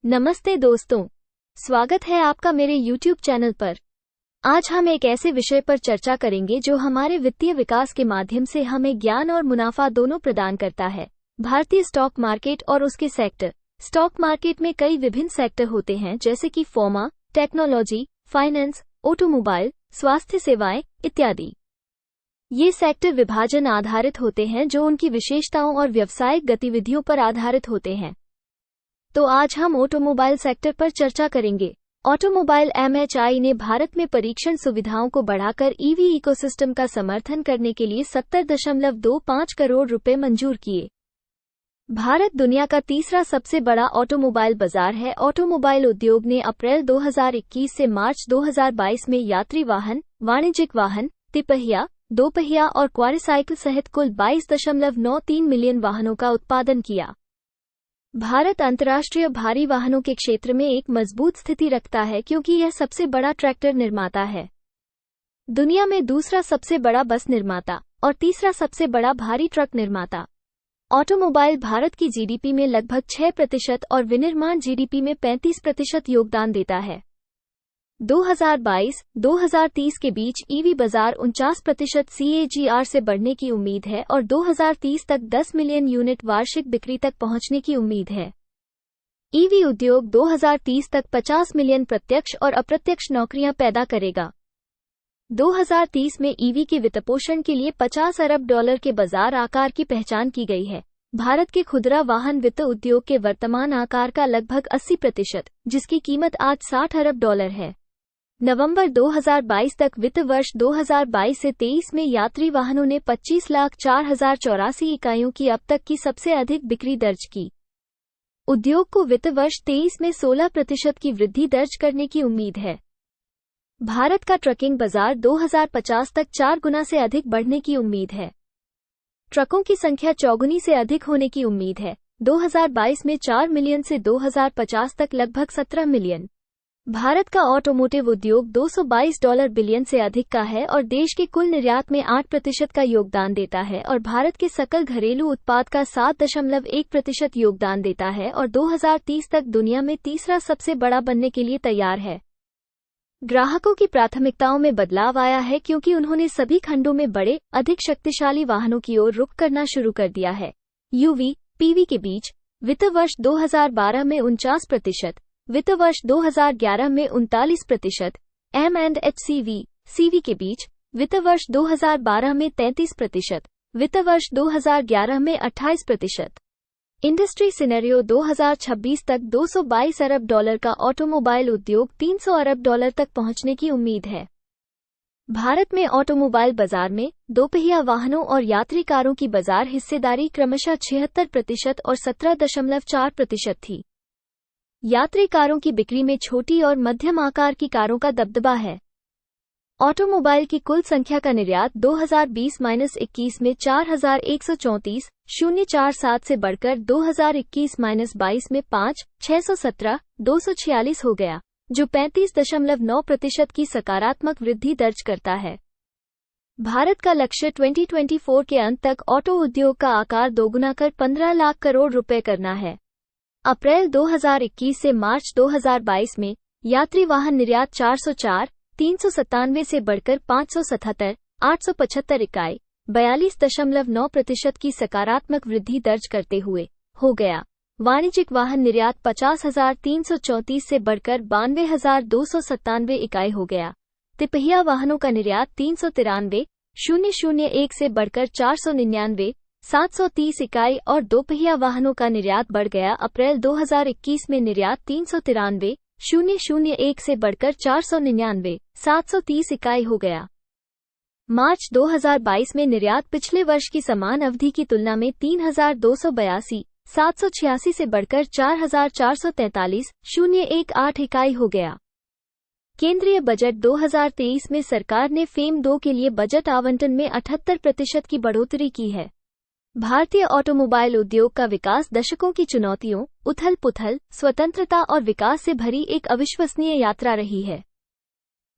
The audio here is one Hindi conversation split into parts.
नमस्ते दोस्तों, स्वागत है आपका मेरे YouTube चैनल पर। आज हम एक ऐसे विषय पर चर्चा करेंगे जो हमारे वित्तीय विकास के माध्यम से हमें ज्ञान और मुनाफा दोनों प्रदान करता है। भारतीय स्टॉक मार्केट और उसके सेक्टर। स्टॉक मार्केट में कई विभिन्न सेक्टर होते हैं जैसे कि फार्मा, टेक्नोलॉजी, फाइनेंस, ऑटोमोबाइल, स्वास्थ्य सेवाएं इत्यादि। ये सेक्टर विभाजन आधारित होते हैं जो उनकी विशेषताओं और व्यावसायिक गतिविधियों पर आधारित होते हैं। तो आज हम ऑटोमोबाइल सेक्टर पर चर्चा करेंगे। ऑटोमोबाइल MHI ने भारत में परीक्षण सुविधाओं को बढ़ाकर EV इकोसिस्टम का समर्थन करने के लिए 70.25 करोड़ रुपए मंजूर किए। भारत दुनिया का तीसरा सबसे बड़ा ऑटोमोबाइल बाजार है। ऑटोमोबाइल उद्योग ने अप्रैल 2021 से मार्च 2022 में यात्री वाहन, वाणिज्यिक वाहन, तिपहिया, दोपहिया और क्वाड्रिसाइकिल सहित कुल 22.93 मिलियन वाहनों का उत्पादन किया। भारत अंतर्राष्ट्रीय भारी वाहनों के क्षेत्र में एक मजबूत स्थिति रखता है क्योंकि यह सबसे बड़ा ट्रैक्टर निर्माता है, दुनिया में दूसरा सबसे बड़ा बस निर्माता और तीसरा सबसे बड़ा भारी ट्रक निर्माता। ऑटोमोबाइल भारत की GDP में लगभग 6% और विनिर्माण GDP में 35% योगदान देता है। 2022-2030 के बीच EV बाजार 49% CAGR से बढ़ने की उम्मीद है और 2030 तक 10 मिलियन यूनिट वार्षिक बिक्री तक पहुंचने की उम्मीद है। EV उद्योग 2030 तक 50 मिलियन प्रत्यक्ष और अप्रत्यक्ष नौकरियां पैदा करेगा। 2030 में EV के वित्तपोषण के लिए $50 अरब के बाजार आकार की पहचान की गई है। भारत के खुदरा वाहन वित्त उद्योग के वर्तमान आकार का लगभग 80%, जिसकी कीमत आज $60 अरब है। नवंबर 2022 तक वित्त वर्ष 2022 से 23 में यात्री वाहनों ने 25,04,084 इकाइयों की अब तक की सबसे अधिक बिक्री दर्ज की। उद्योग को वित्त वर्ष 23 में 16% की वृद्धि दर्ज करने की उम्मीद है। भारत का ट्रकिंग बाजार 2050 तक 4 गुना से अधिक बढ़ने की उम्मीद है। ट्रकों की संख्या चौगुनी से अधिक होने की उम्मीद है। 2022 में 4 मिलियन से 2050 तक लगभग 17 मिलियन। भारत का ऑटोमोटिव उद्योग $222 बिलियन से अधिक का है और देश के कुल निर्यात में 8% का योगदान देता है और भारत के सकल घरेलू उत्पाद का 7.1% योगदान देता है और 2030 तक दुनिया में तीसरा सबसे बड़ा बनने के लिए तैयार है। ग्राहकों की प्राथमिकताओं में बदलाव आया है क्योंकि उन्होंने सभी खंडों में बड़े, अधिक शक्तिशाली वाहनों की ओर रुख करना शुरू कर दिया है। UV, PV के बीच वित्त वर्ष 2012 में 49%, वित्त वर्ष 2011 में 39%, M&HCV, CV के बीच वित्त वर्ष 2012 में 33%, वित्त वर्ष 2011 में 28%। इंडस्ट्री सिनेरियो 2026 तक $222 अरब का ऑटोमोबाइल उद्योग $300 अरब तक पहुंचने की उम्मीद है। भारत में ऑटोमोबाइल बाजार में दोपहिया वाहनों और यात्री कारों की बाजार हिस्सेदारी क्रमशः 76% और 17.4% थी। यात्री कारों की बिक्री में छोटी और मध्यम आकार की कारों का दबदबा है। ऑटोमोबाइल की कुल संख्या का निर्यात 2020-21 में 4,134,047 से बढ़कर 2021-22 में 5,617,246 हो गया, जो 35.9% की सकारात्मक वृद्धि दर्ज करता है। भारत का लक्ष्य 2024 के अंत तक ऑटो उद्योग का आकार दोगुना कर 15 लाख करोड़ रुपए करना है। अप्रैल 2021 से मार्च 2022 में यात्री वाहन निर्यात 404,397 से बढ़कर 577,875 इकाई 42.9% की सकारात्मक वृद्धि दर्ज करते हुए हो गया। वाणिज्यिक वाहन निर्यात 50,334 से बढ़कर 92,297 इकाई हो गया। तिपहिया वाहनों का निर्यात 393,001 से बढ़कर 499,730 इकाई और दोपहिया वाहनों का निर्यात बढ़ गया। अप्रैल 2021 में निर्यात 393,001 से बढ़कर 499,730 इकाई हो गया। मार्च 2022 में निर्यात पिछले वर्ष की समान अवधि की तुलना में 3,282,786 से बढ़कर 4,443,018 इकाई हो गया। केंद्रीय बजट 2023 में सरकार ने फेम 2 के लिए बजट आवंटन में 78% की बढ़ोतरी की है। भारतीय ऑटोमोबाइल उद्योग का विकास दशकों की चुनौतियों, उथल-पुथल, स्वतंत्रता और विकास से भरी एक अविश्वसनीय यात्रा रही है।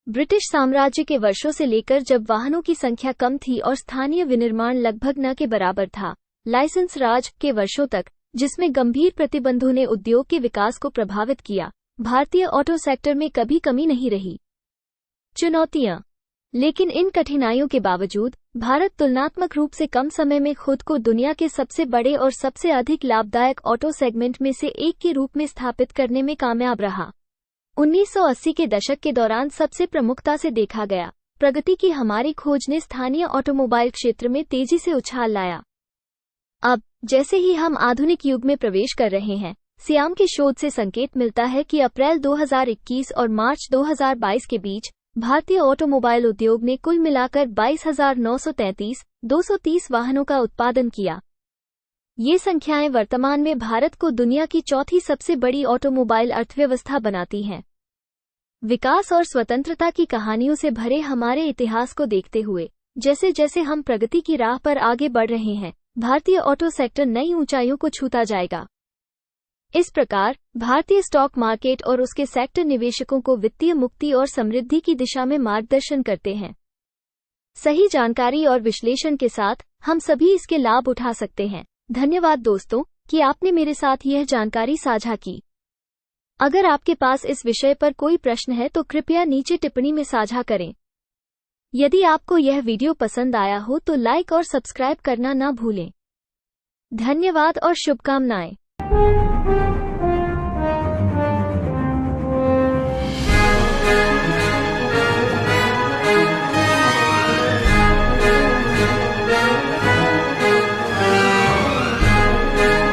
ब्रिटिश साम्राज्य के वर्षों से लेकर जब वाहनों की संख्या कम थी और स्थानीय विनिर्माण लगभग न के बराबर था, लाइसेंस राज के वर्षों तक, जिसमें गंभीर प्रतिबंधों ने उद्योग के विकास को प्रभावित किया, भारतीय ऑटो सेक्टर में कभी कमी नहीं रही। चुनौतियां। लेकिन इन कठिनाइयों के बावजूद भारत तुलनात्मक रूप से कम समय में खुद को दुनिया के सबसे बड़े और सबसे अधिक लाभदायक ऑटो सेगमेंट में से एक के रूप में स्थापित करने में कामयाब रहा। 1980 के दशक के दौरान सबसे प्रमुखता से देखा गया प्रगति की हमारी खोज ने स्थानीय ऑटोमोबाइल क्षेत्र में तेजी से उछाल लाया। अब जैसे ही हम आधुनिक युग में प्रवेश कर रहे हैं, सियाम के शोध से संकेत मिलता है कि अप्रैल 2021 और मार्च 2022 के बीच भारतीय ऑटोमोबाइल उद्योग ने कुल मिलाकर 22,933 वाहनों का उत्पादन किया। ये संख्याएं वर्तमान में भारत को दुनिया की चौथी सबसे बड़ी ऑटोमोबाइल अर्थव्यवस्था बनाती हैं। विकास और स्वतंत्रता की कहानियों से भरे हमारे इतिहास को देखते हुए जैसे जैसे हम प्रगति की राह पर आगे बढ़ रहे हैं, भारतीय ऑटो सेक्टर नई ऊंचाइयों को छूता जाएगा। इस प्रकार भारतीय स्टॉक मार्केट और उसके सेक्टर निवेशकों को वित्तीय मुक्ति और समृद्धि की दिशा में मार्गदर्शन करते हैं। सही जानकारी और विश्लेषण के साथ हम सभी इसके लाभ उठा सकते हैं। धन्यवाद दोस्तों कि आपने मेरे साथ यह जानकारी साझा की। अगर आपके पास इस विषय पर कोई प्रश्न है तो कृपया नीचे टिप्पणी में साझा करें। यदि आपको यह वीडियो पसंद आया हो तो लाइक और सब्सक्राइब करना ना भूलें। धन्यवाद और शुभकामनाएं।